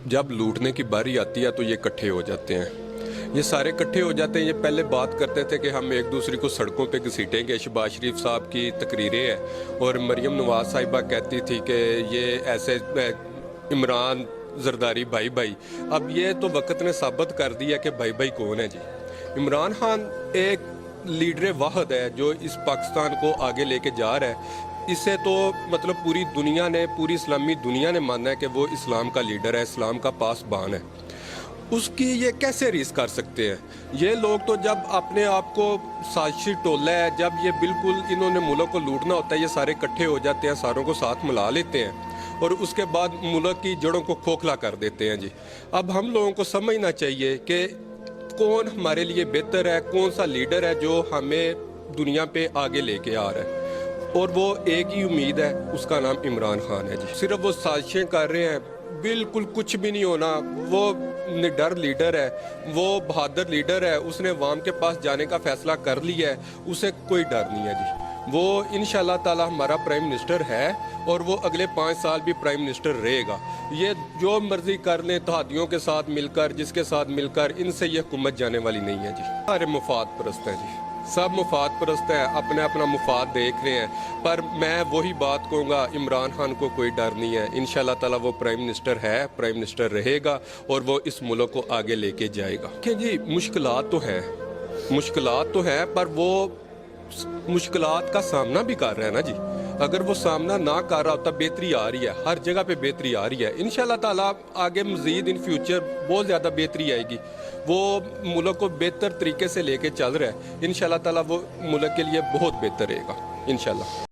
जब लूटने की बारी आती है तो ये इकट्ठे हो जाते हैं। ये सारे इकट्ठे हो जाते हैं। ये पहले बात करते थे कि हम एक दूसरे को सड़कों पे घसीटेंगे। शहबाज शरीफ साहब की तकरीरें हैं और मरीम नवाज साहिबा कहती थी कि ये ऐसे इमरान जरदारी भाई भाई। अब ये तो वक्त ने साबित कर दिया कि भाई भाई कौन है जी। इमरान खान एक लीडर वाहद है जो इस पाकिस्तान को आगे लेके जा रहा है। इसे तो मतलब पूरी दुनिया ने, पूरी इस्लामी दुनिया ने माना है कि वो इस्लाम का लीडर है, इस्लाम का पासबान है। उसकी ये कैसे रीस कर सकते हैं ये लोग? तो जब अपने आप को साजिशी टोला है, जब ये बिल्कुल इन्होंने मुल्क को लूटना होता है, ये सारे इकट्ठे हो जाते हैं, सारों को साथ मिला लेते हैं और उसके बाद मुल्क की जड़ों को खोखला कर देते हैं जी। अब हम लोगों को समझना चाहिए कि कौन हमारे लिए बेहतर है, कौन सा लीडर है जो हमें दुनिया पे आगे लेके आ रहा है। और वो एक ही उम्मीद है, उसका नाम इमरान खान है जी। सिर्फ वो साजिशें कर रहे हैं, बिल्कुल कुछ भी नहीं होना। वो निडर लीडर है, वो बहादुर लीडर है, उसने अवाम के पास जाने का फैसला कर लिया है, उसे कोई डर नहीं है जी। वो इंशाल्लाह ताला हमारा प्राइम मिनिस्टर है और वो अगले 5 साल भी प्राइम मिनिस्टर रहेगा। ये जो मर्जी कर लें तहादियों के साथ मिलकर, जिसके साथ मिलकर, इनसे ये हुकूमत जाने वाली नहीं है जी। सारे मुफाद परस्त हैं जी, सब मुफाद परस्त है, अपने अपना मुफाद देख रहे हैं। पर मैं वही बात कहूँगा, इमरान खान को कोई डर नहीं है। इंशाल्लाह ताला वो प्राइम मिनिस्टर है, प्राइम मिनिस्टर रहेगा और वो इस मुल्क को आगे लेके जाएगा। कि जी मुश्किलात तो है पर वो मुश्किलात का सामना भी कर रहा है ना जी। अगर वो सामना ना कर रहा होता, बेहतरी आ रही है, हर जगह पे बेहतरी आ रही है। इंशाल्लाह ताला आगे मज़ीद इन फ्यूचर बहुत ज़्यादा बेहतरी आएगी। वो मुल्क को बेहतर तरीके से लेके चल रहा है। इंशाल्लाह ताला वो मुल्क के लिए बहुत बेहतर रहेगा इंशाल्लाह।